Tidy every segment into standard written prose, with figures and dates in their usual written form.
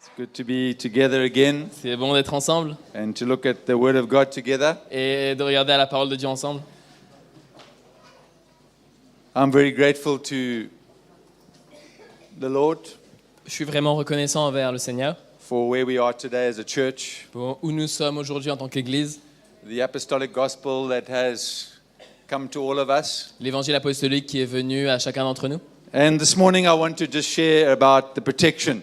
It's good to be together again C'est bon d'être ensemble and to look at the Word of God together. et de regarder à la parole de Dieu ensemble. I'm very grateful to the Lord Je suis vraiment reconnaissant envers le Seigneur for where we are today as a church, pour où nous sommes aujourd'hui en tant qu'Église, the apostolic gospel that has come to all of us. l'évangile apostolique qui est venu à chacun d'entre nous. And this morning I want to just share about the protection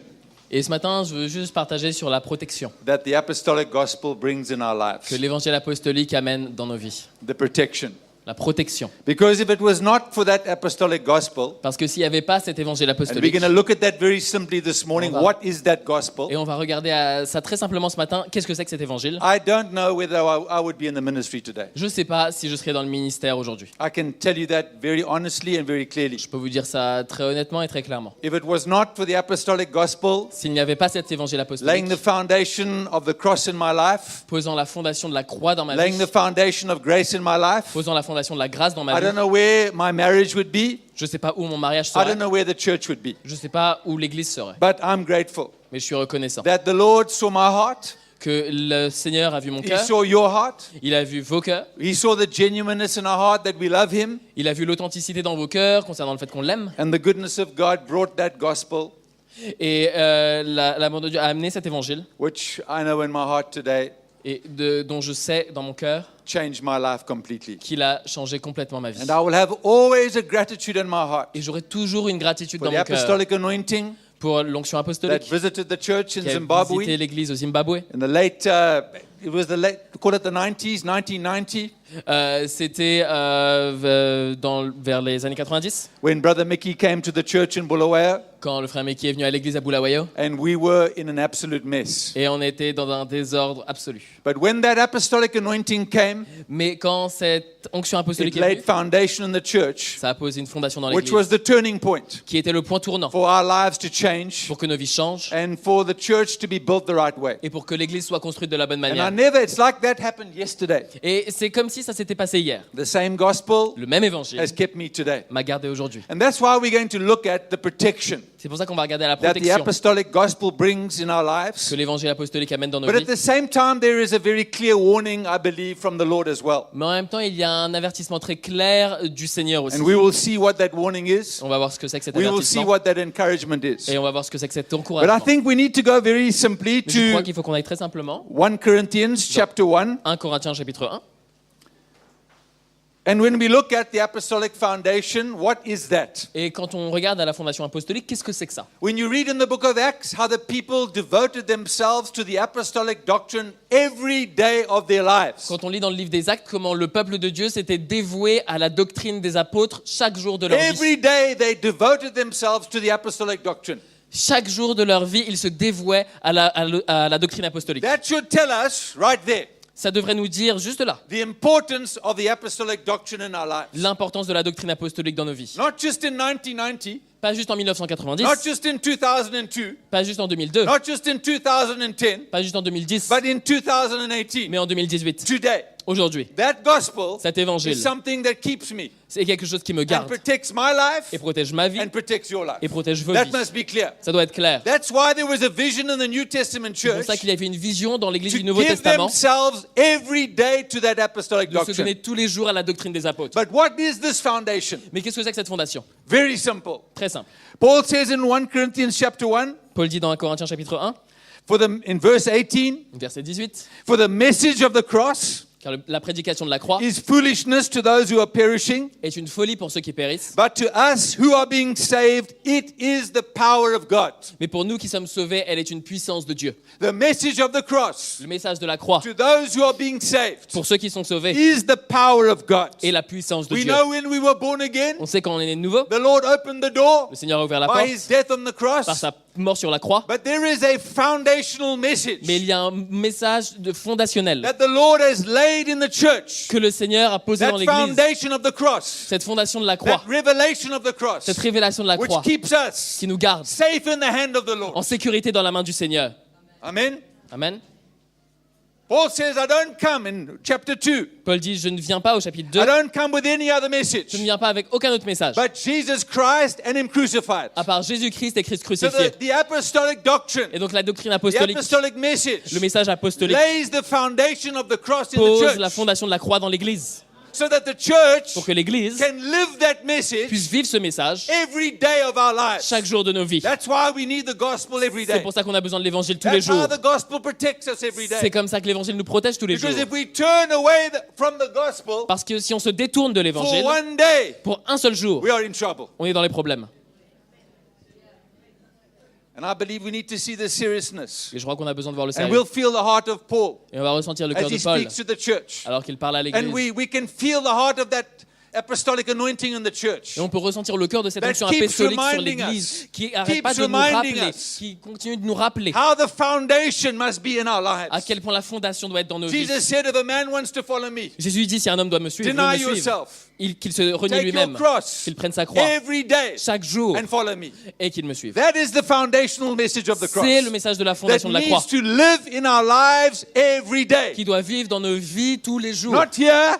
Et ce matin, je veux juste partager sur la protection that the apostolic gospel brings in our que lives. l'évangile apostolique amène dans nos vies. The protection. La protection. Because if it was not for that apostolic gospel, Parce que s'il n'y avait pas cet évangile and we're apostolique, going to look at that very simply this morning, On va- what is that gospel? et on va regarder à ça très simplement ce matin, qu'est-ce que c'est que cet évangile? I don't know whether I would be in the ministry today. Je ne sais pas si je serai dans le ministère aujourd'hui. I can tell you that very honestly and very clearly. Je peux vous dire ça très honnêtement et très clairement. If it was not for the apostolic gospel, S'il n'y avait pas cet évangile laying apostolique, the foundation of the cross in my life, posant la fondation de la croix dans ma laying vie, the foundation of grace in my life, posant la fondation de la grâce dans ma I don't vie, know where my marriage would be. je ne sais pas où mon mariage I serait, don't know where the church would be. je ne sais pas où l'église serait, But I'm grateful mais je suis reconnaissant that the Lord saw my heart. que le Seigneur a vu mon He cœur, saw your heart. il a vu vos cœurs, He saw the genuineness in our heart that we love Him. il a vu l'authenticité dans vos cœurs concernant le fait qu'on l'aime, And the goodness of God brought that gospel, et l'amour de Dieu a amené cet évangile, which I know in my heart today et dont je sais dans mon cœur changed my life completely. qu'il a changé complètement ma vie. And I will have always a gratitude in my heart Et j'aurai toujours une gratitude for dans the mon cœur apostolic anointing pour l'onction that apostolique visited the church in qui a Zimbabwe visité l'église au Zimbabwe. in the late, it was the late, call it the 90s, 1990, C'était vers les années 90, when Brother Mickey came to the church in Bulawayo, quand le frère Mickey est venu à l'église à Bulawayo, and we were in an absolute mess. et on était dans un désordre absolu. But when that apostolic anointing came, Mais quand cette onction apostolique it est laid venue, foundation in the church, ça a posé une fondation dans which was l'église, the turning point qui était le point tournant for our lives to change pour que nos vies changent and for the church to be built the right way. et pour que l'église soit construite de la bonne And manière. it's like that happened yesterday. Et c'est comme si ça s'était passé hier. The same gospel Le même évangile has kept me today. m'a gardé aujourd'hui. And that's why we're going to look at the protection C'est pour ça qu'on va regarder à la that the protection apostolic gospel brings in our que lives. l'évangile apostolique amène dans nos But at vies. the same time, there is a very clear warning, I believe, from the Lord as well. Mais en même temps, il y a un avertissement très clair du Seigneur aussi. And we will see what that warning is. On va voir ce que c'est que cet We will see avertissement what that encouragement is. et on va voir ce que c'est que cet But I encouragement. think we need to go very simply Mais je crois to qu'il faut qu'on aille très simplement 1 Corinthians chapter 1. 1 Corinthiens chapitre 1. And when we look at the apostolic foundation, what is that? Et quand on regarde à la fondation apostolique, qu'est-ce que c'est que ça? When you read in the book of Acts how the people devoted themselves to the apostolic doctrine every day of their lives. Quand on lit dans le livre des Actes comment le peuple de Dieu s'était dévoué à la doctrine des apôtres chaque jour de leur vie. Every day they devoted themselves to the apostolic doctrine. Chaque jour de leur vie, ils se dévouaient à la doctrine apostolique. That should tell us right there Ça devrait nous dire juste là the importance of the apostolic doctrine in our lives. l'importance de la doctrine apostolique dans nos vies. Not just in 1990, Pas juste en 1990, not just in 2002, pas juste en 2002, not just in 2010, pas juste en 2010, but in 2018. mais en 2018. Today, Aujourd'hui, that gospel cet is évangile, something that keeps me c'est quelque chose qui me and garde protects my life et protège ma vie and protects your life. et protège vos That vies. must be clear. Ça doit être clair. That's why there was a vision in the New Testament C'est pour church ça qu'il y avait une vision dans l'église to du Nouveau give Testament themselves every day to that apostolic de se donner doctrine. tous les jours à la doctrine des apôtres. But what is this foundation? Mais qu'est-ce que c'est que cette fondation? Very simple. Très simple. Paul says in 1 Corinthians chapter 1, Paul dit dans 1 Corinthiens chapitre 1, in verse 18, verset 18, for the message of the cross car la prédication de la croix is foolishness to those who are perishing, est une folie pour ceux qui périssent, but to us who are being saved, it is the power of God. mais pour nous qui sommes sauvés, elle est une puissance de Dieu. The message of the cross Le message de la croix, to those who are being saved pour ceux qui sont sauvés, is the power of God. est la puissance de We Dieu. know when we were born again, On sait quand on est né de nouveau, the Lord opened the door le Seigneur a ouvert la by porte his death on the par cross. sa mort sur la croix, But there is a foundational message mais il y a un message fondationnel that the Lord has laid in the church. que le Seigneur a posé dans That l'église. foundation of the cross, Cette fondation de la that croix, revelation of the cross, cette révélation de la which croix keeps us qui nous garde safe in the hand of the en Lord. sécurité dans la main du Seigneur. Amen. Amen. Paul says, I don't come in chapter 2. Paul dit, je ne viens pas au chapitre 2, I don't come with any other je ne message viens pas avec aucun autre message, but Jesus Christ and Him crucified. à part Jésus-Christ et Christ So crucifié. the apostolic doctrine, Et donc la doctrine the apostolique, apostolic message, le message apostolique, lays the foundation of the cross in the pose la church fondation de la croix dans l'Église, so that the church pour que l'Église can live that message puisse vivre ce message every day of our lives. chaque jour de nos vies. That's why we need the gospel every C'est day. pour ça qu'on a besoin de l'Évangile tous les That's how jours. the gospel protects us every C'est day. comme ça que l'Évangile nous protège tous les jours. Because if we turn away from the gospel Parce que si on se détourne de for l'Évangile, one day, pour un seul jour, we are in trouble. on est dans les problèmes. And I believe we need to see the seriousness. Et je crois qu'on a besoin de voir le And sérieux. we'll feel the heart of Paul Et on va ressentir le as cœur he de Paul speaks to the church. alors qu'il parle à And l'Église. we can feel the heart of that apostolic anointing in the church. Et on peut ressentir le cœur de cette That onction keeps apostolique sur reminding l'Église, us. qui n'arrête Keeps pas de nous reminding rappeler, us. qui continue de nous rappeler How the foundation must be in our à lives. quel point la fondation doit être dans nos vies. Jesus said, if a man wants to follow me, Jésus dit, si un homme doit me suivre, deny me suivre, yourself, qu'il se renie take your lui-même, cross qu'il prenne sa croix every day chaque jour and follow me. et qu'il me suive. That is the foundational message of the cross. C'est le message de la That fondation de la croix needs to live in our lives every day. qui doit vivre dans nos vies tous les jours. Not here,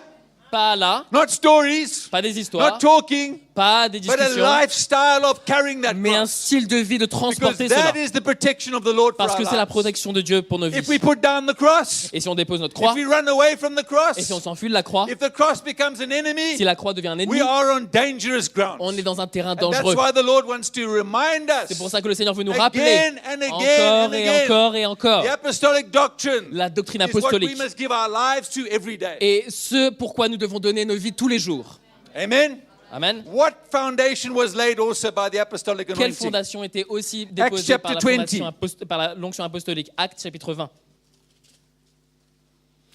Pas là, not stories, pas des not histoires, talking, pas des but a discussions, lifestyle of carrying that mais un cross. style de vie de Because transporter cela. that is the protection of the Lord for Parce our que c'est la lives. protection de Dieu pour nos If vies. we put down the cross, Et si on dépose notre if croix, we run away from the et si on cross, s'enfuit de la croix, if the cross becomes an enemy, si la croix devient un ennemi, we are on dangerous ground. on est dans un terrain And that's dangereux. why the Lord wants to remind C'est pour us ça que le Seigneur veut nous again rappeler and again encore and et again. encore et encore The apostolic doctrine la doctrine is what we apostolique must give our lives to every day. et ce pourquoi nous devons donner nos vies tous les jours. Amen. Amen. What foundation was laid also by the apostolic Quelle anointing? fondation était aussi déposée chapter par par l'onction apostolique? Actes chapitre 20.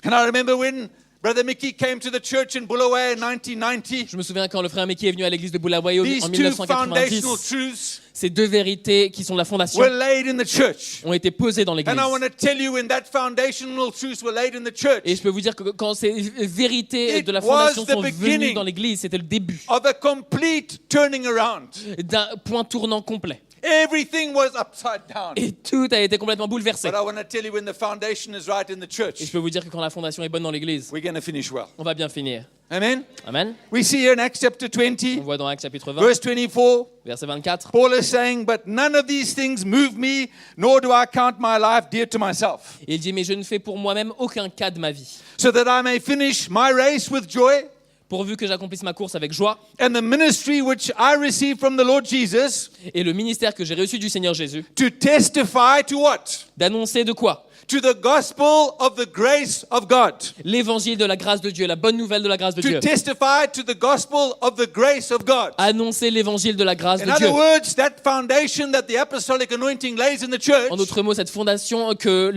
And I remember when Brother Mickey came to the church in Bulawayo in 1990, Je me souviens quand le frère Mickey est venu à l'église de Bulawayo these en two 1990, foundational truths ces deux vérités qui sont la fondation were laid in the church. ont été posées dans l'église. And I want to tell you, when that foundational truths were laid in the church, Et je peux vous dire que quand ces vérités It de la was fondation the sont venues beginning dans l'église, c'était le début of a complete turning around. d'un point tournant complet. Everything was upside down. Et tout a été complètement bouleversé. But I want to tell you, when the foundation is right in the Et church, je peux vous dire que quand la fondation est bonne dans l'église, we're going to finish well. on va bien finir. Amen. Amen. We see here in Acts chapter On 20, voit dans Actes chapitre 20, verse 24, verset 24. Paul is saying, but none of these things move me, nor do I count my life dear to myself, Et il dit, mais je ne fais pour moi-même aucun cas de ma vie, so that I may finish my race with joy, pourvu que j'accomplisse ma course avec joie, and the ministry which I received from the Lord Jesus, et le ministère que j'ai reçu du Seigneur Jésus, to testify to what? d'annoncer de quoi? To the gospel of the grace of God. L'évangile de la grâce de Dieu, la bonne nouvelle de la grâce de To Dieu. testify to the gospel of the grace of God. Annoncer l'évangile de la grâce In de Dieu. other words, that foundation that the apostolic anointing lays in the church En d'autres mots, cette fondation que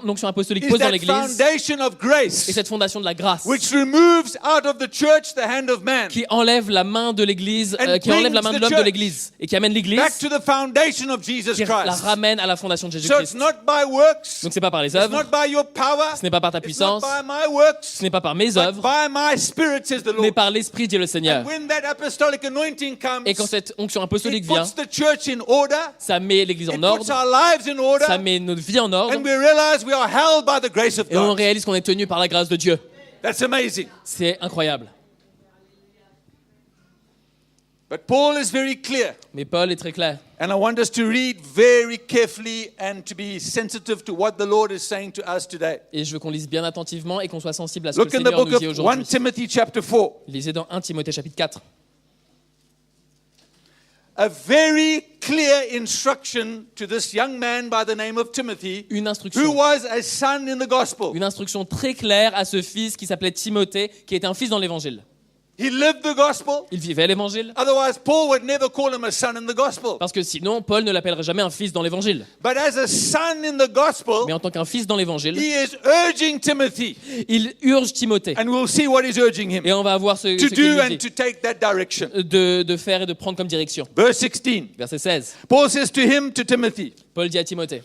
l'onction apostolique is pose dans that l'église, foundation of et grace cette fondation de la grâce, which removes out of the church the hand of man qui enlève la main de l'église, And qui enlève la brings main de the l'homme de church l'église, et qui amène l'église, back to the foundation of Jesus qui la Christ. ramène à la fondation de So it's Jésus-Christ. not by works, Donc c'est pas par les it's œuvres, not by your power, ce n'est pas par ta it's not puissance, by my works, ce n'est pas par mes but œuvres, by my spirit, says the mais Lord. par l'Esprit, dit le Seigneur. And when that apostolic anointing comes, Et quand cette onction apostolique it vient, puts the church in order, ça met l'église it en puts ordre, our lives in order, ça met notre vie en ordre, and we realize we are held by the grace of et on God. réalise qu'on est tenu par la grâce de Dieu. That's amazing. C'est incroyable. But Paul is very clear. Mais Paul est très clair. And I want us to read very carefully and to be sensitive to what the Lord is saying to us today. Et je veux qu'on lise bien attentivement et qu'on soit sensible à ce que le Look in the Seigneur book nous dit of 1 aujourd'hui. Timothy chapter 4. Lisez dans 1 Timothée chapitre 4. A very clear instruction to this young man by the name of Timothy, Une who instruction. was a son in the gospel. Une instruction très claire à ce fils qui s'appelait Timothée, qui était un fils dans l'évangile. He lived the gospel. Il vivait l'évangile, Otherwise, Paul would never call him a son in the gospel. parce que sinon Paul ne l'appellerait jamais un fils dans l'évangile. But as a son in the gospel, Mais en tant qu'un fils dans l'évangile, he is urging Timothy, il urge Timothée. and we'll see what he's urging him Et on va voir ce to qu'il do nous and dit to take that direction. de faire et de prendre comme direction. Verse 16. Verset 16. Paul says to him, to Timothy, Paul dit à Timothée,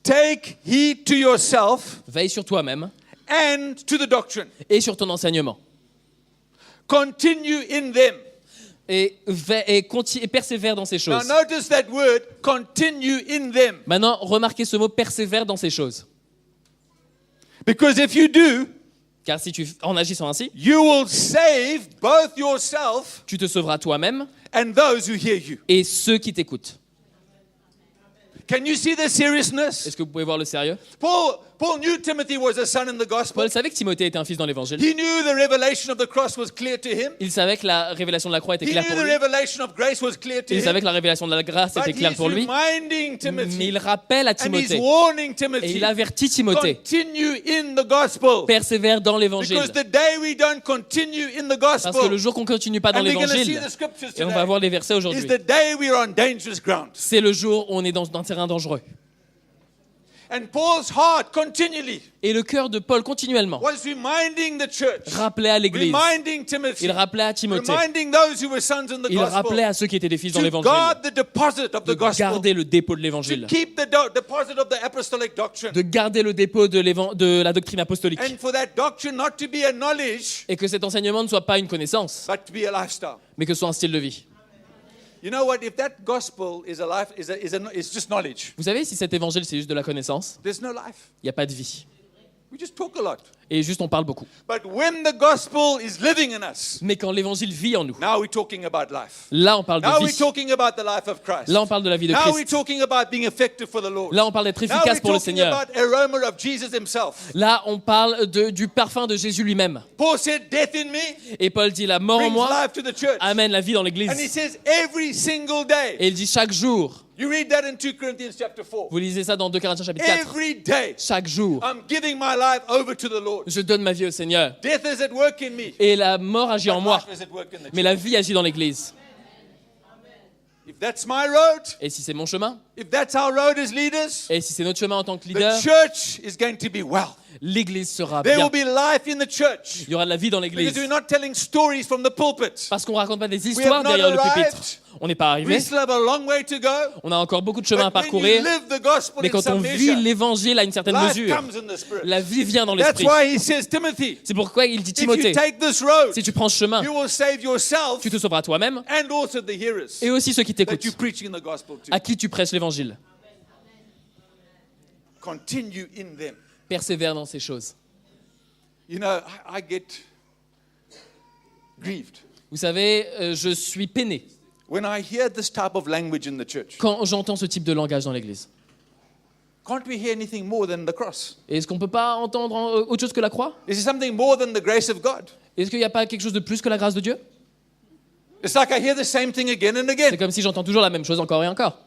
take heed to yourself veille sur toi-même and to the doctrine. et sur ton enseignement. Continue in them. Et persévère dans ces Now choses. notice that word, continue in them. Maintenant, remarquez ce mot persévère dans ces choses. Because if you do, Car si tu, en agissant ainsi, you will save both yourself tu te sauveras toi-même and those who hear you. et ceux qui t'écoutent. Can you see the seriousness? Est-ce que vous pouvez voir le sérieux? Paul knew Timothy was a son in the gospel. Paul savait que Timothée était un fils dans l'évangile. He knew the revelation of the cross was clear to him. Il savait que la révélation de la croix était He claire knew pour the lui. revelation of grace was clear to Il savait him. que la révélation de la grâce But était claire he's pour lui. reminding Mais Timothy il rappelle à and he's Timothée warning et Timothy, il avertit Timothée. continue in the gospel. Persévère dans l'évangile. Because the day we don't continue in the Parce que gospel, le jour qu'on ne continue pas dans and we're going to see l'évangile, the scriptures et on va today, voir les versets is aujourd'hui, the day we're on dangerous ground. c'est le jour où on est dans un terrain dangereux. And Paul's heart continually Et le cœur de Paul continuellement was reminding the church, rappelait à l'église, reminding Timothy, il rappelait à Timothée, reminding those who were sons in the il rappelait gospel, à ceux qui étaient des fils dans to l'évangile guard the deposit of de the gospel, garder le dépôt de to l'évangile, keep the deposit of the apostolic doctrine, de garder le dépôt de la doctrine apostolique, and for that doctrine not to be a knowledge, et que cet enseignement ne soit pas une connaissance, but to be a lifestyle. mais que ce soit un style de vie. You know what? If that gospel is a life, is just knowledge, Vous savez, si cet évangile c'est juste de la connaissance, there's no life. il n'y a pas de vie. We just talk a lot. Et juste on parle beaucoup. But when the gospel is living in us, Mais quand l'évangile vit en nous, now we're talking about life. là on parle Now de we're vie. talking about the life of Christ. Là on parle de la vie de Now we're Christ. talking about being effective for the Lord. Là on parle d'être Now efficace we're pour le talking Seigneur. about aroma of Jesus himself. Là on parle du parfum de Jésus lui-même. Paul said, "Death in me Et Paul dit, la mort en brings moi life to the church." amène la vie dans l'église. And he says, every single day. Et il dit chaque jour. You read that in 2 Corinthians chapter 4. Vous lisez ça dans 2 Corinthiens chapitre 4. Every day, Chaque jour, I'm giving my life over to the Lord. je donne ma vie au Seigneur. Death is at work in me. Et la mort agit en But moi. life is at work in the Mais church. la vie agit dans l'église. If that's my road, Et si c'est mon chemin, if that's our road as leaders, et si c'est notre chemin en tant que the leader, church is going to be well. l'église sera There bien. will be life in the church. Il y aura de la vie dans Because l'église. we're not telling stories from the pulpit. Parce qu'on raconte pas des We histoires have not derrière le arrived. pupitre. On n'est pas arrivé. We still have a long way to go. On a encore beaucoup de chemin à But when you parcourir. live the gospel Mais in quand on some vit measure, l'évangile à une certaine life mesure, comes in the spirit. la vie vient dans That's l'esprit. why he says, Timothy, C'est pourquoi il dit if you Timothée, take this road, si tu prends ce chemin, you will save yourself tu te sauveras toi-même and also the hearers et aussi ceux qui that t'écoutent, you're preaching the gospel to. à qui tu prêches l'évangile. Continue in them. Persévère dans ces choses. You know, I get grieved Vous savez, je suis peiné when I hear this type of language in the church. quand j'entends ce type de langage dans l'église. Can't we hear anything more than the cross? Et est-ce qu'on ne peut pas entendre autre chose que la croix? Is there something more than the grace of God? Est-ce qu'il n'y a pas quelque chose de plus que la grâce de Dieu? It's like I hear the same thing again and C'est again. comme si j'entends toujours la même chose encore et encore.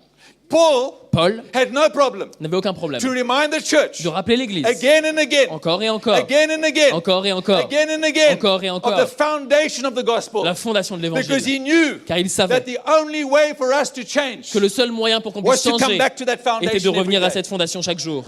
Paul Paul had no problem n'avait aucun problème to remind the church de rappeler l'église again and again, encore et encore, again and again, encore et encore, again and again encore et encore, of the foundation of the gospel. la fondation de Because l'évangile. he knew Car il that savait the only way for us to change que le seul moyen pour qu'on was puisse to come changer back to that était de foundation every revenir à day. cette fondation chaque jour.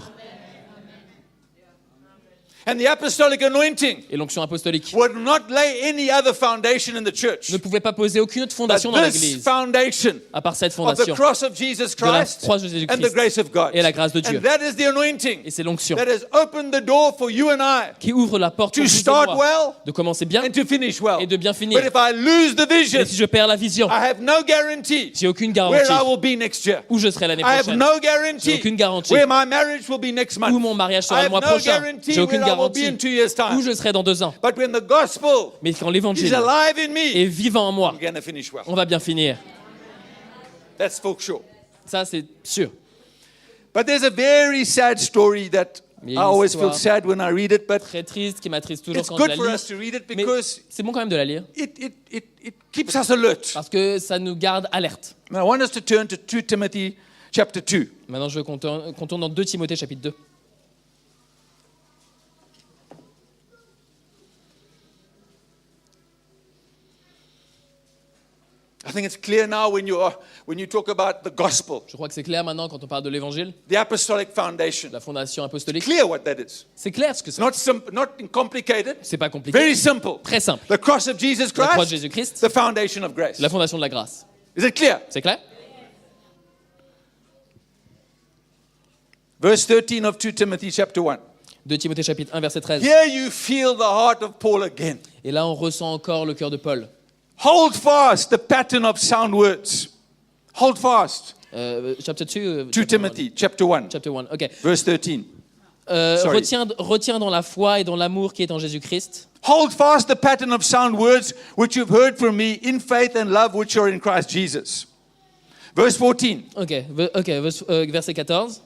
And the apostolic anointing Et l'onction apostolique would not lay any other foundation in the church. ne pouvait pas poser aucune autre But fondation dans this l'église foundation à part cette of the fondation cross of Jesus de la Christ croix de Jésus and the Christ grace of God. et la grâce de Dieu. And that is the anointing Et c'est l'onction that has opened the door for you and I qui ouvre la porte to pour vous et start moi well de commencer bien and to finish well. et de bien finir. But if I lose the vision, Mais si je perds la vision, I have no guarantee j'ai aucune where garantie I will be next year. où je serai l'année I have prochaine, no guarantee J'ai aucune garantie. where my marriage will be next où month. mon mariage I sera le have mois no prochain, guarantee j'ai aucune where I will be garantie in 2 years' où time. je serai dans 2 ans. But when the gospel Mais quand is l'évangile alive in est me, vivant en moi, I'm going to finish well. on va bien finir. That's for sure. Ça, c'est sûr. But there's a very sad story that Mais I une always feel histoire sad when I read it, but Très triste, qui m'attriste toujours it's quand je good la for us lis. to read it Mais because c'est bon quand même de la lire, it keeps us alert. parce que ça nous garde alerte. Now, I want us to turn to 2 Timothy chapter 2. Maintenant, je veux qu'on tourne dans 2 Timothée chapitre 2. I think it's clear now when you talk about the gospel, Je crois que c'est clair maintenant quand on parle de l'évangile, the apostolic foundation. la fondation apostolique. Clear what that is. C'est clair ce que c'est. Not complicated. C'est pas compliqué. Very simple. Très simple. The cross of Jesus La croix de Christ, Jésus-Christ, the foundation of grace. la fondation de la grâce. Is it clear? C'est clair? Verse 13 of 2 Timothy chapter 1. 2 Timothée chapitre 1 verset 13. Here you feel the heart of Paul again. Et là, on ressent encore le cœur de Paul. Hold fast the pattern of sound words. Hold fast. Chapter 2. 2 Timothy chapter 1, Chapter 1. OK. verse 13. Sorry. Retiens dans la foi et dans l'amour qui est en Jésus-Christ. Hold fast the pattern of sound words which you've heard from me in faith and love which are in Christ Jesus. Verse 14. Verset 14.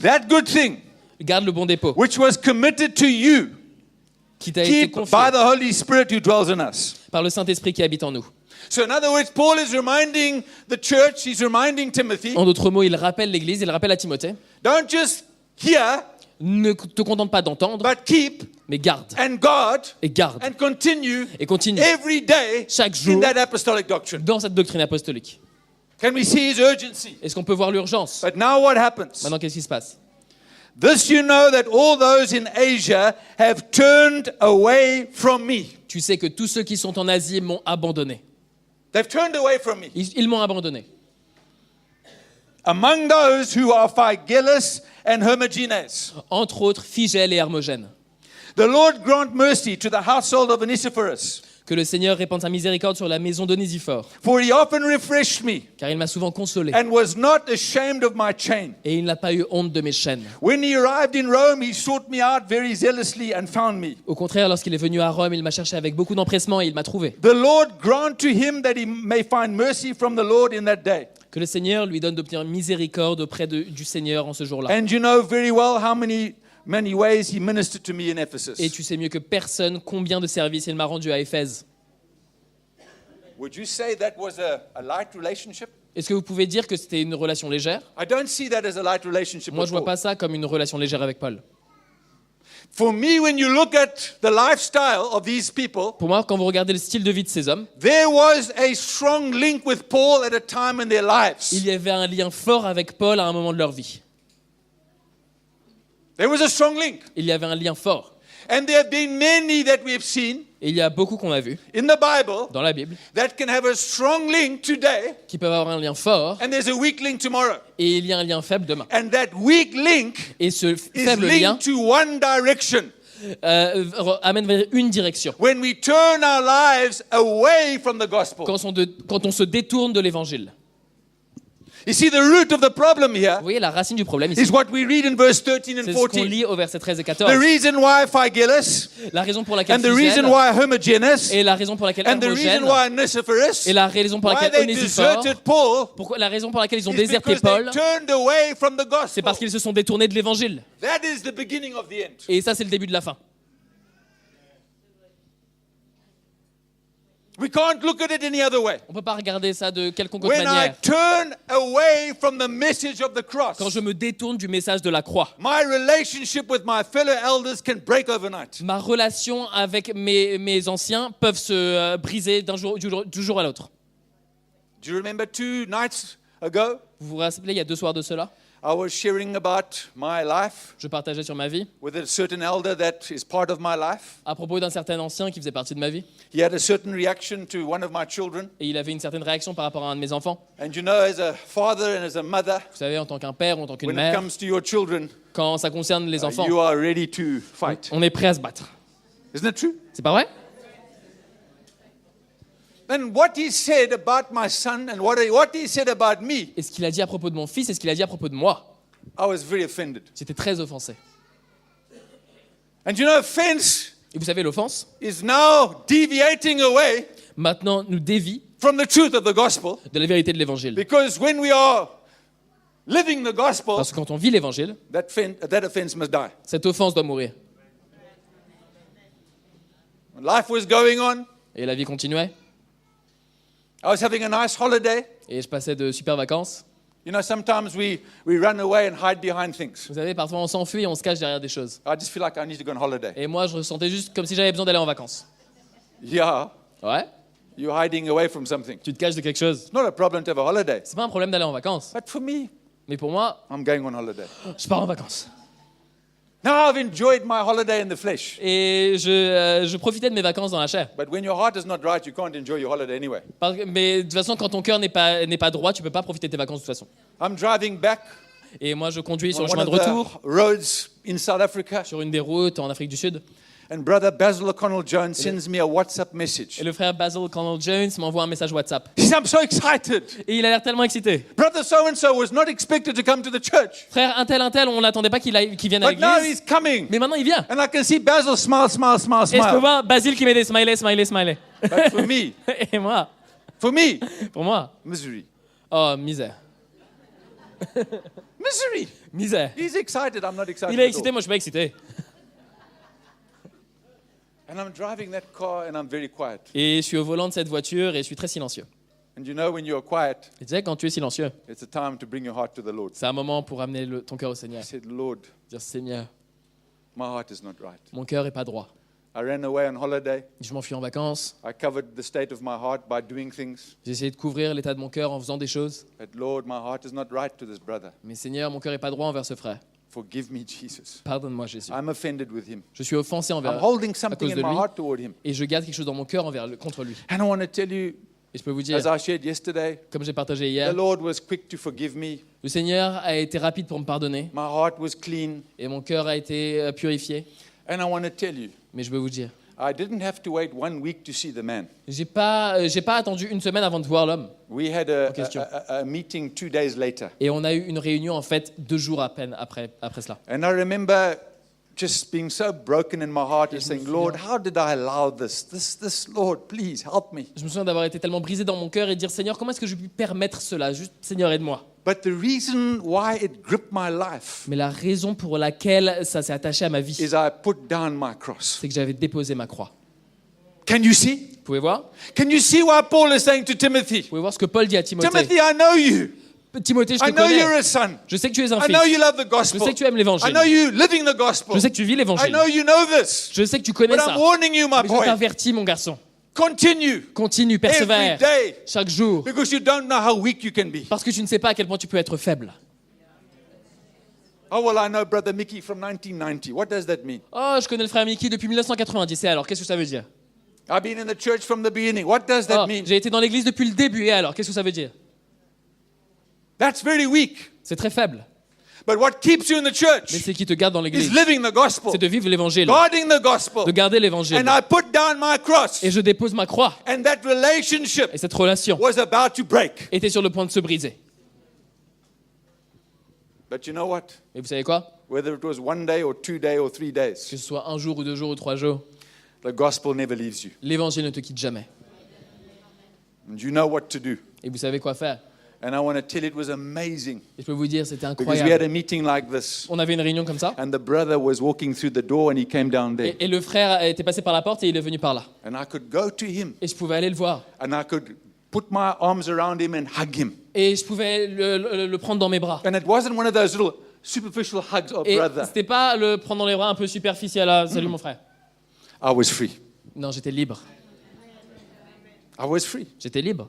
That good thing Garde le bon dépôt which was committed to you, qui t'a été keep confié by the Holy Spirit who dwells in us. par le Saint-Esprit qui habite en nous. So in other words, Paul is reminding the church, he's reminding Timothy, En d'autres mots, il rappelle l'Église, il rappelle à Timothée, don't just hear, ne te contente pas d'entendre, but keep mais garde. and guard Et garde. and continue Et continue every day chaque in jour that apostolic doctrine. dans cette doctrine apostolique. Can we see his urgency? Est-ce qu'on peut voir l'urgence? But now what happens? Maintenant, qu'est-ce qui se passe? This you know that all those in Asia have turned away from me. Tu sais que tous ceux qui sont en Asie m'ont abandonné. They've turned away from me. Ils m'ont abandonné. Among those who are Phygellus and Hermogenes. Entre autres, Phygèle et Hermogène. The Lord grant mercy to the household of Onesiphorus, Que le Seigneur répande sa miséricorde sur la maison d'Onésiphore, for he often refreshed me car il m'a souvent consolé. and was not ashamed of my chain. Et il n'a pas eu honte de mes chaînes. When he arrived in Rome, he sought me out very zealously and found me. Au contraire, lorsqu'il est venu à Rome, il m'a cherché avec beaucoup d'empressement et il m'a trouvé. The Lord grant to him that he may find mercy from the Lord in that day. Que le Seigneur lui donne d'obtenir miséricorde auprès du Seigneur en ce jour-là. And you know very well how many ways he ministered to me in Ephesus. Et tu sais mieux que personne combien de services il m'a rendu à Éphèse. Would you say that was a light relationship? Est-ce que vous pouvez dire que c'était une relation légère? I don't see that as a light relationship Moi, with je vois Paul. pas ça comme une relation légère avec Paul. For me, when you look at the lifestyle of these people, Pour moi, quand vous regardez le style de vie de ces hommes, there was a strong link with Paul at a time in their lives. il y avait un lien fort avec Paul à un moment de leur vie. There was a strong link. Il y avait un lien fort. And there have been many that we have seen Et il y a beaucoup qu'on a vu in the Bible dans la Bible that can have a strong link today, qui peuvent avoir un lien fort and there's a weak link tomorrow. et il y a un lien faible demain. And that weak link Et ce is faible lien linked to one direction. amène vers une direction. When we turn our lives away from the gospel. Quand on se détourne de l'évangile. You see, the root of the problem here Vous voyez, la racine du problème is ici, what we read in verse 13 and c'est ce qu'on 14. lit au verset 13 et The 14. reason why Phygellus, La raison pour laquelle and the Phygèle, reason why Hermogenes, et la raison pour laquelle and the reason Hermogène, why Onesiphorus, et la raison pour why laquelle they Onésiphore, deserted Paul, la raison pour laquelle ils ont is déserté because they Paul, turned away from the c'est gospel. parce qu'ils se sont détournés de l'évangile. That is the beginning of the end. Et ça, c'est le début de la fin. We can't look at it any other way. On ne peut pas regarder ça de quelconque autre When I manière. turn away from the message of the cross, Quand je me détourne du message de la croix, my relationship with my fellow elders can break overnight. ma relation avec mes anciens peuvent se briser du jour à l'autre. Do you remember 2 nights ago? Vous vous rappelez, il y a 2 soirs de cela, I was sharing about my life je partageais sur ma vie, with a certain elder that is part of my life. à propos d'un certain ancien qui faisait partie de ma vie. He had a certain reaction to one of my children. Et il avait une certaine réaction par rapport à un de mes enfants. And you know, as a father and as a mother, Vous savez, en tant qu'un père ou en tant qu'une when it mère, comes to your children, quand ça concerne les enfants, you are ready to fight. on est prêt à se battre. Isn't it true? C'est pas vrai? Then what he said about my son and what he said about me, Et ce qu'il a dit à propos de mon fils et ce qu'il a dit à propos de moi, I was very offended. j'étais très offensé. And you know, offense Et vous savez, l'offense, is now deviating away maintenant, nous dévie from the truth of the gospel, de la vérité de l'évangile. because when we are living the gospel, Parce que quand on vit l'évangile, that offense must die. cette offense doit mourir. When life was going on, Et la vie continuait. I was having a nice holiday. Et je passais de super vacances. You know, sometimes we run away and hide behind things. Vous savez, parfois on s'enfuit et on se cache derrière des choses. I just feel like I need to go on holiday. Et moi, je ressentais juste comme si j'avais besoin d'aller en vacances. Yeah, Ouais, you're hiding away from something. tu te caches de quelque chose. It's not a problem to have a holiday. C'est pas un problème d'aller en vacances. But for me, Mais pour moi, I'm going on holiday. je pars en vacances. Now I've enjoyed my holiday in the flesh. Et je profitais de mes vacances dans la chair. But when your heart is not right, you can't enjoy your holiday anyway. Mais de toute façon, quand ton cœur n'est pas droit, tu peux pas profiter de tes vacances de toute façon. I'm driving back Et moi, je conduis sur on le one chemin de of the retour, roads in South Africa. sur une des routes en Afrique du Sud. And brother Basil O'Connell Jones sends me a WhatsApp message. Et le frère Basil Connell Jones m'envoie un message WhatsApp. He says, I'm so excited. Et il a l'air tellement excité. Brother so-and-so was not expected to come to the church. Frère un tel, on n'attendait pas qu'il vienne à But now l'église. he's coming. Mais maintenant, il vient. And I can see Basil smile, smile, smile, Et je peux smile. voir Basile qui met des smiley. But for me, Et moi, pour moi, misery. oh, misère. Misery. Misère. He's excited. I'm not excited. Il est at excité, all. moi je suis pas excité. And I'm driving that car and I'm very quiet. Et je suis au volant de cette voiture et je suis très silencieux. And you know, when you're quiet, Et tu sais, quand tu es silencieux, it's a time to bring your heart to the Lord. c'est un moment pour amener ton cœur au Seigneur. I said, Lord, Dire Seigneur, my heart is not right. mon cœur est pas droit. I ran away on holiday. Je m'enfuis en vacances. I covered the state of my heart by doing things. J'ai essayé de couvrir l'état de mon cœur en faisant des choses. But Lord, my heart is not right to this brother. Mais Seigneur, mon cœur est pas droit envers ce frère. Forgive me, Jesus. Pardonne-moi Jésus. I'm offended with him. Je suis offensé I'm envers holding à something cause in de my lui heart toward him. et je garde quelque chose dans mon cœur contre lui. And I want to tell you, Et je peux vous dire, as I shared yesterday, comme j'ai partagé the hier, Lord was quick to forgive me. le Seigneur a été rapide pour me pardonner My heart was clean. et mon cœur a été purifié. And I want to tell you, Mais je veux vous dire, I didn't have to wait 1 week to see the man. j'ai pas attendu une semaine avant de voir l'homme. We had question. a meeting 2 days later. Et on a eu une réunion en fait 2 jours à peine après cela. And I remember just being so broken in my heart and saying, Lord, how did I allow this, Lord, please help me. Je me souviens d'avoir été tellement brisé dans mon cœur et de dire Seigneur, comment est-ce que je peux permettre cela? Juste Seigneur, aide-moi. But the reason why it gripped my life Mais la raison pour laquelle ça s'est attaché à ma vie, is I put down my cross. c'est que j'avais déposé ma croix. Can you see? Vous pouvez voir? Can you see why Paul is saying to Timothy, Vous pouvez voir ce que Paul dit à Timothée. Timothy, I know you. Timothée, je I te know you're connais. a son. Je sais que tu es un I fils. know you love the Je gospel. sais que tu aimes I l'évangile. know you living the gospel. Je sais que tu vis I l'évangile. know you know this. Je sais que tu connais But ça. I'm warning you, my Mais je boy. t'avertis, mon garçon. Continue Continue, every persévère day chaque jour. because you don't know how weak you can be. Parce que tu ne sais pas à quel point tu peux être faible. Oh, well, I know Brother Mickey from 1990. What does that mean? Oh, je connais le frère Mickey depuis 1990. Et alors, qu'est-ce que ça veut dire? I've been in the church from the beginning. What does that Oh, mean? j'ai été dans l'église depuis le début. Et alors, qu'est-ce que ça veut dire? That's very weak. C'est très faible. But what keeps you in the Mais church c'est qui te garde dans is l'église. living the gospel, C'est de vivre l'évangile. guarding the gospel. De garder l'évangile. And I put down my cross. Et je dépose ma croix. And that relationship Et cette relation was about to break. était sur le point de se briser. But you know what? Et vous savez quoi? Whether it was 1 day or 2 days or 3 days, Que ce soit un jour ou 2 jours ou 3 jours, the gospel never leaves you. l'évangile ne te quitte jamais. And you know what to do. Et vous savez quoi faire. And I want to tell you, it was amazing Et je peux vous dire, c'était because we had incroyable. a meeting like this. On avait une réunion comme ça. And the brother was walking through the door and he came down there. Et le frère était passé par la porte et il est venu par là. And I could go to him Et je pouvais aller le voir. and I could put my arms around him and hug him. Et je pouvais le prendre dans mes bras. And it wasn't one of those little superficial hugs of Et brother. c'était pas le prendre dans les bras un peu superficiel. Là. Salut mon frère. I was free. Non, j'étais libre. I was free. J'étais libre.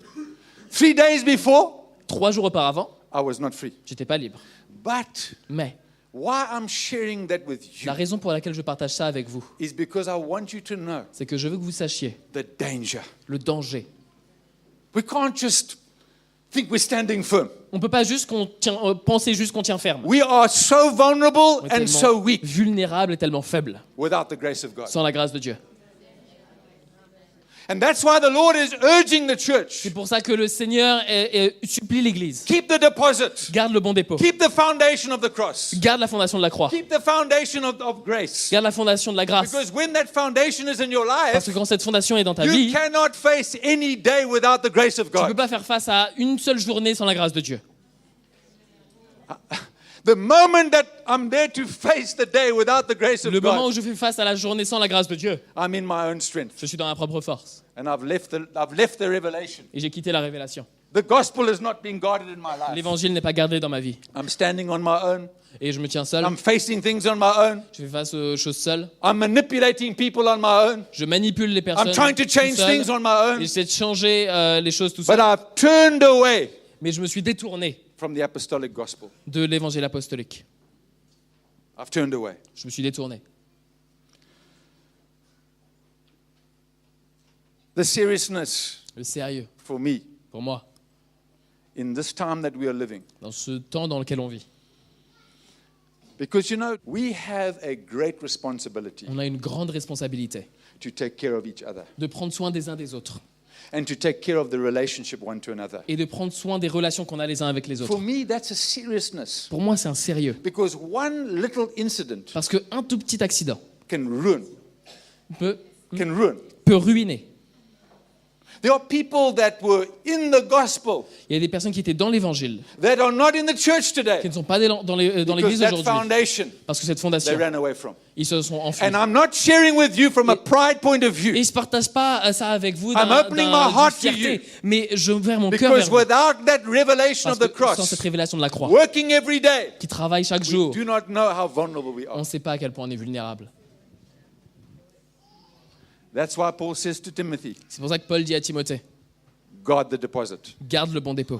3 days before, 3 jours auparavant, I was not free. j'étais pas libre. But Mais why I'm sharing that with you la raison pour laquelle je partage ça avec vous, is because I want you to know c'est que je veux que vous sachiez the danger. le danger. We can't just think we're standing firm. On peut pas juste penser juste qu'on tient ferme. We are so vulnerable On est and tellement so weak vulnérable et tellement faible without the grace of God. sans la grâce de Dieu. And that's why the Lord is urging the church. C'est pour ça que le Seigneur supplie l'Église. Keep the deposit. Garde le bon dépôt. Keep the foundation of the cross. Garde la fondation de la croix. Keep the foundation of grace. Garde la fondation de la grâce. Because when that foundation is in your Parce life, que quand cette fondation est dans ta you vie, cannot face any day without the grace of tu ne peux God. pas faire face à une seule journée sans la grâce de Dieu. The moment that I'm there to face the day without the grace of Le moment où God, je fais face à la journée sans la grâce de Dieu, I'm in my own strength. je suis dans ma propre force. And I've left the revelation. Et j'ai quitté la révélation. The gospel is not being guarded in my life. L'évangile n'est pas gardé dans ma vie. I'm standing on my own. Et je me tiens seul. I'm facing things on my own. Je fais face aux choses seul. I'm manipulating people on my own. Je manipule les personnes. I'm trying to change tout seul. things on my Et own. j'essaie de changer les choses tout But seul. I've turned away Mais je me suis détourné from the apostolic gospel. de l'évangile apostolique. I've turned away. Je me suis détourné. The seriousness Le sérieux, for me pour moi, in this time that we are living dans ce temps dans lequel on vit, Because, you know, we have a great responsibility On a une grande responsabilité to take care of each other de prendre soin des uns des autres and to take care of the relationship one to another. et de prendre soin des relations qu'on a les uns avec les autres. For me, that's a seriousness. Pour moi, c'est un sérieux. Because one little incident Parce qu'un tout petit accident can ruin, peut ruiner. There are people that were in the gospel Il y a des personnes qui étaient dans l'évangile, that are not in the church today qui ne sont pas dans because l'église that aujourd'hui. foundation Parce que cette they fondation, ran away from. ils se sont enfuis. And I'm not sharing with you from a pride point of Et view je ne partage pas ça avec vous I'm opening my heart to fierté, you. mais je ouvre mon cœur vers because vous. without that revelation Parce of the que sans cross, cette révélation de la croix, working every day, qui travaille chaque we jour, do not know how vulnerable we on are. ne sait pas à quel point on est vulnérable. That's why Paul says to Timothy, C'est pour ça que Paul dit à Timothée, guard the deposit. garde le bon dépôt.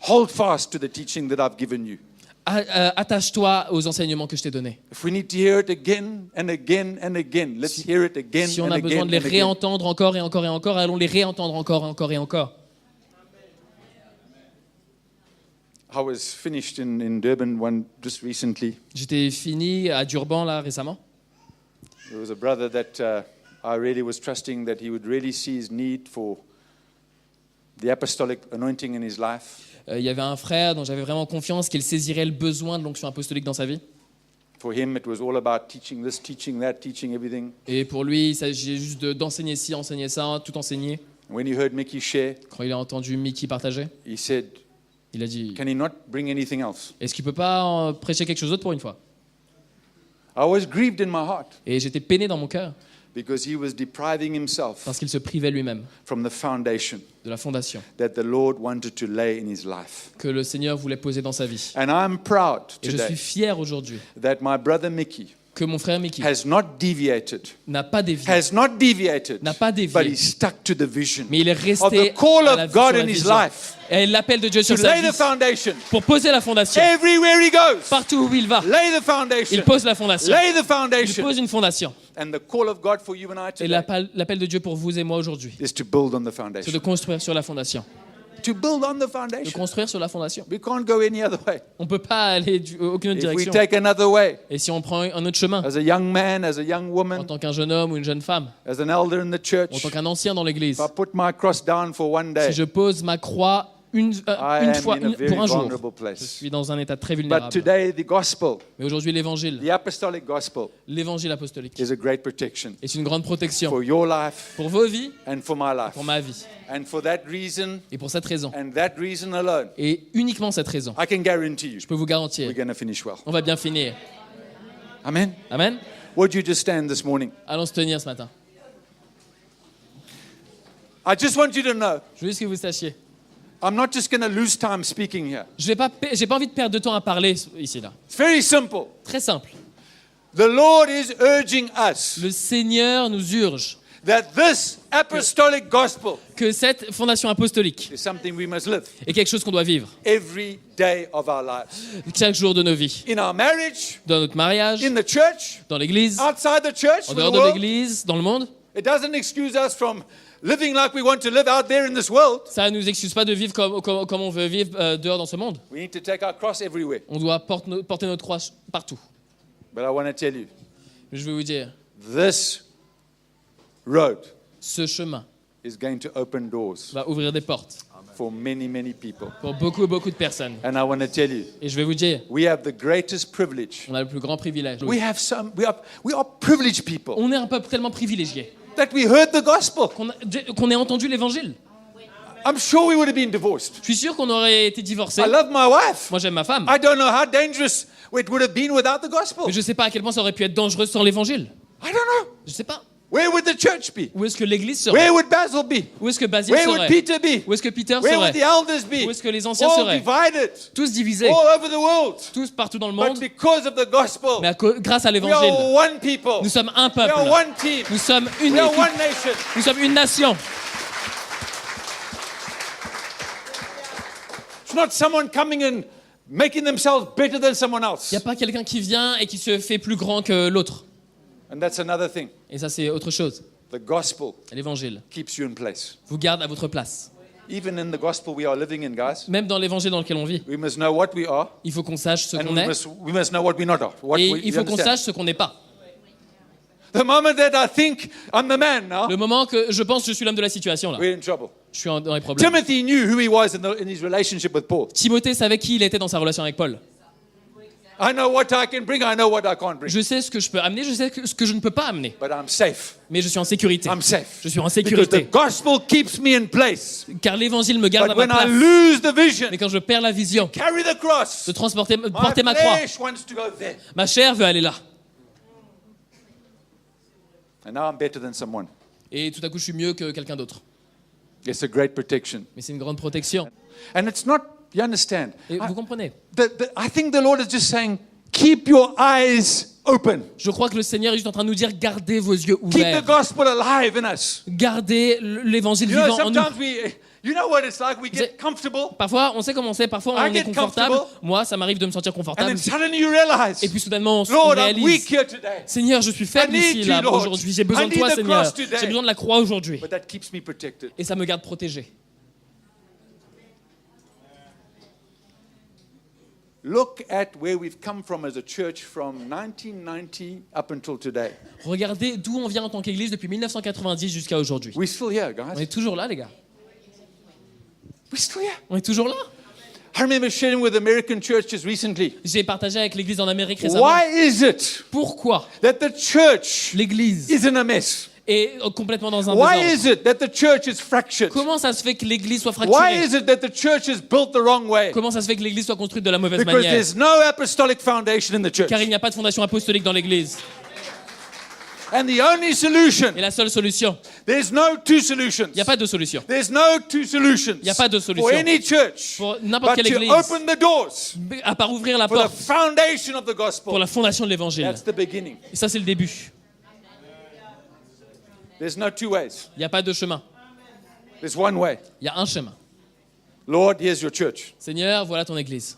Hold fast to the teaching that I've given you. Attache-toi aux enseignements que je t'ai donnés. If we need to hear it again and again and again, let's hear it again Si on and a besoin again de les and again. réentendre encore et encore et encore, allons les réentendre encore et encore et encore. I was finished in Durban just recently. J'étais fini à Durban là récemment. There was a brother that I really was trusting that he would really see his need for the apostolic anointing in his life. Il y avait un frère dont j'avais vraiment confiance qu'il saisirait le besoin de l'onction apostolique dans sa vie. For him, it was all about teaching this, teaching that, teaching everything. Et pour lui, il s'agissait juste d'enseigner ci, enseigner ça, tout enseigner. When he heard Mickey share, Quand il a entendu Mickey partager, he said, il a dit can he not bring anything else? « Est-ce qu'il ne peut pas prêcher quelque chose d'autre pour une fois ?» I was grieved in my heart Et j'étais peiné dans mon cœur because he was depriving himself parce qu'il se privait lui-même from the foundation de la fondation that the Lord wanted to lay in his life. que le Seigneur voulait poser dans sa vie. And I'm proud Et je suis today fier aujourd'hui that my brother Mickey que mon frère Mickey has not deviated, n'a pas dévié, n'a pas dévié, but he stuck to the vision mais il est of resté the call à la, of God sur la in his vision. life Et l'appel de Dieu to sur sa lay vie the foundation. pour poser la fondation. Everywhere he goes, Partout où il va, lay the foundation. il pose la fondation. Lay the Il foundation. pose une fondation. And the call of God for you and I Et today l'appel de Dieu pour vous et moi aujourd'hui, is to build on the c'est de foundation. construire sur la fondation. To build on the De foundation. construire sur la fondation. We can't go any other way. On ne peut pas aller aucune autre If we direction. take another way, Et si on prend un autre chemin, as a young man, as a young en woman, tant qu'un jeune homme ou une jeune femme, as an elder in the en church, tant qu'un ancien dans l'église, if I put my cross down for one day, si je pose ma croix une I fois am in a very pour un jour, vulnerable je place. suis dans un état très But vulnérable. today, the gospel, Mais aujourd'hui, l'évangile, the apostolic gospel, l'évangile apostolique, is a great protection est une grande protection for your life pour vos vies, and for my life. pour ma vie. And for that reason, Et pour cette raison, and that reason alone, et uniquement cette raison, I can guarantee you, je peux vous garantir, we're going to finish well. on va bien finir. Amen. Amen. Would you just stand this morning? Allons se tenir ce matin. I just want you to know, Je veux juste que vous sachiez. I'm not just going to lose time speaking here. J'ai pas envie de perdre de temps à parler ici là. It's very simple. Très simple. The Lord is urging us Le Seigneur nous urge that this apostolic gospel que cette fondation apostolique is something we must live est quelque chose qu'on doit vivre every day of our lives. chaque jour de nos vies. In our marriage, Dans notre mariage, in the church, dans l'église, outside the church, en for the dehors de world. l'église, dans le monde. It doesn't excuse us from living like we want to live out there in this world. Ça ne nous excuse pas de vivre comme on veut vivre dehors dans ce monde. We need to take our cross everywhere. On doit porter notre croix partout. But I want to tell you, Mais je vais vous dire, this road ce chemin is going to open doors va ouvrir des portes for many, many people. pour beaucoup de personnes. And I want to tell you, Et je vais vous dire, we have the greatest privilege. on a le plus grand privilège. We are privileged people On est un peuple tellement privilégié that we heard the gospel. qu'on ait entendu l'évangile. I'm sure we would have been divorced. Je suis sûr qu'on aurait été divorcés. I love my wife. Moi, j'aime ma femme. I don't know how dangerous it would have been without the gospel. Mais je ne sais pas à quel point ça aurait pu être dangereux sans l'évangile. I don't know. Je ne sais pas. Where would the church be? Où est-ce que l'église serait? Where would Basil be? Où est-ce que Basile Where would serait? Peter be? Où est-ce que Peter Where would serait? the elders be? Où est-ce que les anciens All seraient? divided, Tous divisés, all over the world. tous partout dans le But monde. because of the gospel, Mais grâce à we are l'évangile, one people. nous sommes un We peuple. are one team. Nous sommes une We are équipe. one nation. Nous sommes une nation. It's not someone coming and making themselves better than someone Il else. n'y a pas quelqu'un qui vient et qui se fait plus grand que l'autre. And that's another thing. Et ça, c'est autre chose. The gospel L'évangile keeps you in place. vous garde à votre place. Even in the gospel we are living in, guys, Même dans l'évangile dans lequel on vit, we must know what we are, il faut qu'on sache ce and qu'on we est must know what we're not. et You il faut qu'on understand? sache ce qu'on n'est pas. The moment that I think I'm the man now, Le moment que je pense que je suis l'homme de la situation, là, we're in trouble. je suis dans les problèmes. Timothy knew who he was in his relationship with Paul. Timothée savait qui il était dans sa relation avec Paul. I know what I can bring, I know what I can't bring. Je sais ce que je peux amener, je sais ce que je ne peux pas amener. But I'm safe. Mais je suis en sécurité. I'm safe. Je suis en Because sécurité. the gospel keeps me in place. Car l'évangile me garde But à ma when I place. lose the vision, Mais quand je perds la vision carry the cross, de my porter ma croix, flesh wants to go there. ma chair veut aller là. And now I'm better than someone. Et tout à coup, je suis mieux que quelqu'un d'autre. It's a great protection. Mais c'est une grande protection. And it's not, you understand? Et vous comprenez? I think the Lord is just saying, keep your eyes open. Je crois que le Seigneur est juste en train de nous dire, gardez vos yeux Keep the ouverts. gospel alive in us. Gardez l'évangile You know, vivant en nous. sometimes you know what it's like? We get comfortable, Parfois, on sait comment c'est. Parfois, on I est get confortable. comfortable. Moi, ça m'arrive de me sentir and confortable. then suddenly you realize, Et puis soudainement, on Lord, I'm réalise. weak here today. Seigneur, je suis faible I need ici, you, là, Lord. aujourd'hui. J'ai besoin I de toi, need the Seigneur. cross today. J'ai besoin de la croix aujourd'hui. But that keeps me protected. Et ça me garde protégé. Look at where we've come from as a church from 1990 up until today. Regardez d'où on vient en tant qu'Église depuis 1990 jusqu'à aujourd'hui. We're still here, On guys. est toujours là, les gars. We're still here. On est toujours là. I remember sharing with American churches recently. J'ai partagé avec l'Église en Amérique récemment. Why is it Pourquoi that the church l'Église is in a mess? est complètement dans un Why désordre? is it that the church is fractured? Comment ça se fait que l'Église soit Why fracturée? is it that the church is built the wrong way? Comment ça se fait que l'Église soit construite de la mauvaise Because manière? there's no apostolic foundation in the church. Car il n'y a pas de fondation apostolique dans l'Église. And the only solution, Et la seule solution, there's no two solutions. il n'y a pas de solution. There's no two solutions Il n'y a pas de for solution. any church Pour n'importe but quelle to église. open the doors À part ouvrir la for the porte foundation of the pour gospel. la fondation de l'Évangile. That's the beginning. Et ça, c'est le début. There's no two ways. Il n'y a pas de chemin. There's one way. Il y a un chemin. Lord, here's your church. Seigneur, voilà ton Église.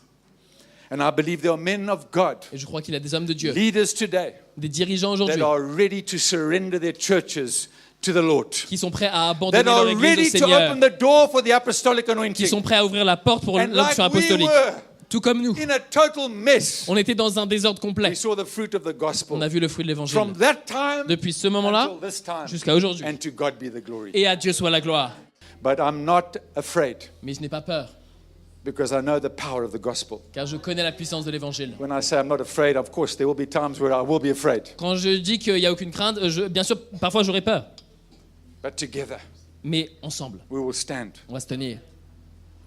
And I believe there are men of God, Et je crois qu'il y a des hommes de Dieu, leaders today, des dirigeants that aujourd'hui, are ready to surrender their churches to the Lord. qui sont prêts à abandonner That are leur Église au ready to Seigneur, open the door for the apostolic qui anointing. sont prêts à ouvrir la porte pour And like l'onction we apostolique. were Tout comme nous. in a total mess, On était dans un désordre complet. we saw the fruit of the gospel. On a vu le fruit de l'Évangile. From that time Depuis ce moment-là until this time, jusqu'à aujourd'hui. and to God be the glory. Et à Dieu soit la gloire. But I'm not afraid Mais je n'ai pas peur, because I know the power of the gospel. car je connais la puissance de l'Évangile. When I say I'm not afraid, of course, there will be times where I will be afraid. Quand je dis qu'il n'y a aucune crainte, bien sûr, parfois j'aurai peur. But together, Mais ensemble, we will stand on va se tenir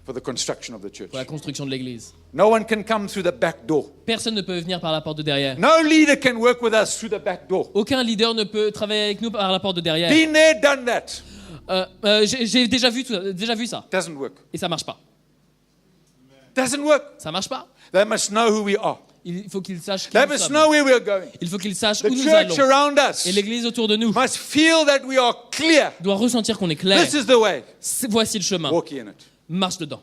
for the construction of the church. pour la construction de l'Église. No one can come through the back door. Personne ne peut venir par la porte de derrière. No leader can work with us through the back door. Aucun leader ne peut travailler avec nous par la porte de derrière. Been there, done that. J'ai déjà vu ça. Doesn't work. Et ça marche pas. Doesn't work. Ça marche pas. They must know who we are. Il faut qu'ils sachent qui They nous must sommes. know where we are going. Il faut qu'ils sachent The où nous church allons. around us Et l'Église autour de nous must feel that we are clear. doit ressentir qu'on est clair. This is the way. Voici le chemin. Walk in it. Marche dedans.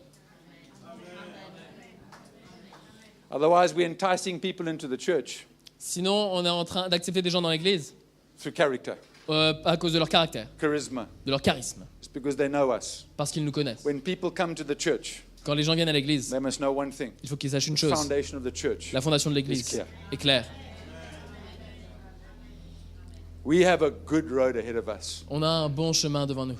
Otherwise, we're enticing people into the church Sinon, on est en train d'accepter des gens dans l'Église through character, à cause de leur caractère, charisma. de leur charisme, It's because they know us. parce qu'ils nous connaissent. When people come to the church, Quand les gens viennent à l'Église, they must know one thing. il faut qu'ils sachent une The chose. foundation of the church. La fondation de It's l'Église clear. est claire. We have a good road ahead of us. On a un bon chemin devant nous.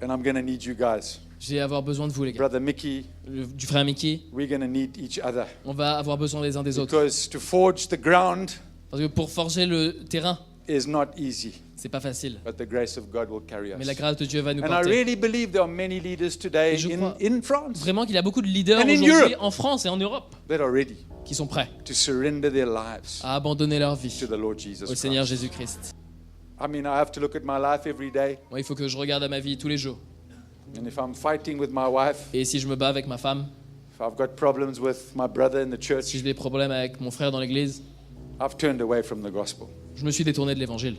And I'm going to need you guys. Je vais avoir besoin de vous, les gars. Brother Mickey, Du frère Mickey, we're going to need each other. on va avoir besoin les uns des autres. Because to forge the ground Parce que pour forger le terrain, is not easy. c'est pas facile. But the grace of God will carry Mais la us. grâce de Dieu va nous And I porter. really believe there are many leaders today Et je crois in France Vraiment qu'il y a beaucoup de leaders And in aujourd'hui Europe. en France et en Europe that are ready qui sont prêts to surrender their lives à abandonner leur vie to the Lord Jesus au Seigneur Christ. Jésus-Christ. I mean, I have to look at my life every day. Moi, il faut que je regarde à ma vie tous les jours. And if I'm fighting with my wife, Et si je me bats avec ma femme, if I've got problems with my brother in the si church, j'ai des problèmes avec mon frère dans l'église, I've turned away from the gospel. je me suis détourné de l'évangile.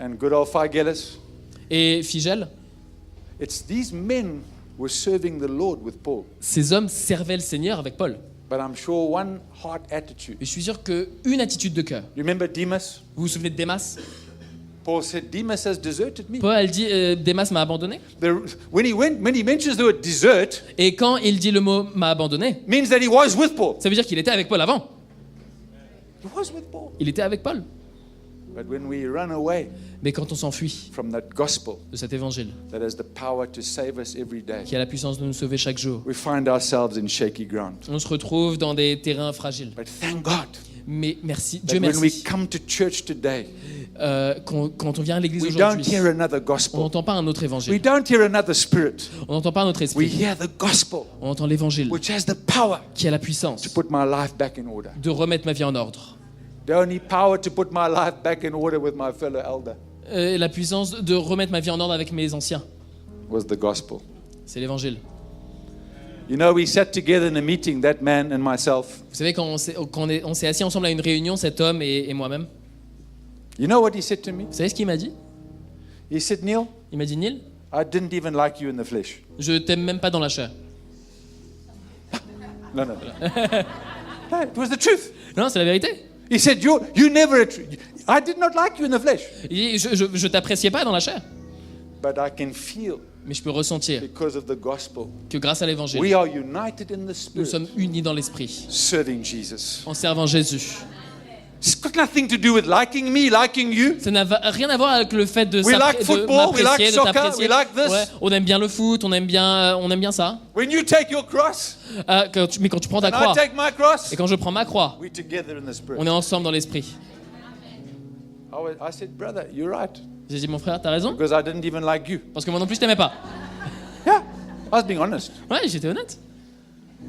And good old Phygellus, Et Figel, it's these men were serving the Lord with Paul. ces hommes servaient le Seigneur avec Paul. But I'm sure one heart attitude. Et je suis sûr qu'une attitude de cœur. You remember Demas? Vous vous souvenez de Démas? Paul said, Demas has deserted me. Paul dit Démas m'a abandonné. When he mentions the word desert, Et quand il dit le mot m'a abandonné, means that he was with Paul. ça veut dire qu'il était avec Paul avant. He was with Paul. Il était avec Paul. But when we run away Mais quand on s'enfuit from that gospel de cet évangile, that has the power to save us every day, qui a la puissance de nous sauver chaque jour, we find ourselves in shaky ground. on se retrouve dans des terrains fragiles. But thank God Mais merci, that Dieu when we merci, come to church today, quand on vient à l'église we don't aujourd'hui, hear another on gospel. n'entend pas un autre We évangile, don't hear another spirit. on n'entend pas un autre We esprit, hear the gospel, on entend l'évangile which has the power qui a la puissance to put my life back in order. de remettre ma vie en ordre. The only power to put my life back in order with my fellow elder La puissance de remettre ma vie en ordre avec mes anciens, was the gospel. c'est l'évangile. You know, we sat together in a meeting, that man and myself. Vous savez, quand on s'est assis ensemble à une réunion, cet homme et moi-même, You know what he said to me? vous savez ce qu'il m'a dit? He said, Neil, Il m'a dit, Neil, I didn't even like you in the flesh. je t'aime même pas dans la chair. No. No, it was the truth. Non, c'est la vérité. He said, you never, I did not like you in the flesh. Il dit, je t'appréciais pas dans la chair, But I can feel, mais je peux ressentir because of the gospel, que grâce à l'évangile, we are united in the nous spirit, sommes unis dans l'esprit, serving Jesus. en servant Jésus. It's got nothing to do with liking me, liking you. Ça n'a rien à voir avec le fait de We like football, we like m'apprécier, de soccer, t'apprécier. we like this. Ouais, on aime bien le foot, on aime bien ça. When you take your cross, Mais quand tu prends ta and I croix, take my cross, et quand je prends ma croix, we're together in the spirit. on est ensemble dans l'esprit. I said, brother, you're right. J'ai dit, mon frère, t'as raison, Because I didn't even like you. parce que moi non plus je t'aimais pas. Yeah, I was being honest. Ouais, j'étais honnête.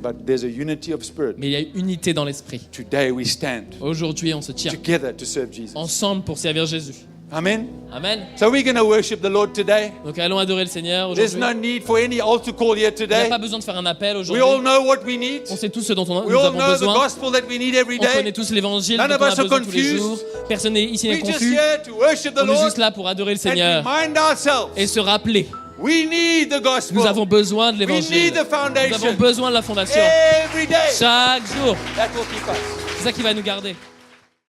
But there's a unity of spirit. Mais il y a unité dans l'esprit. Today we stand Aujourd'hui, on se tient together to serve Jesus. ensemble pour servir Jésus. Amen. Amen. So we're going to worship the Lord today. Donc allons adorer le Seigneur There's aujourd'hui. no need for any altar call here Il n'y a today. pas besoin de faire un appel We aujourd'hui. all know what we need. On sait tous ce dont We nous all avons know the besoin. gospel that we need every On connaît day. tous l'évangile None dont of on a us are besoin tous les confused. jours. Personne ici n'est We're just confus. here to worship the On est Lord juste là pour adorer le and Seigneur remind ourselves et se rappeler. we need the gospel. Nous avons besoin de We l'évangile. need the Nous avons foundation besoin de la fondation. every day. Chaque jour. That will keep us. C'est ça qui va nous garder.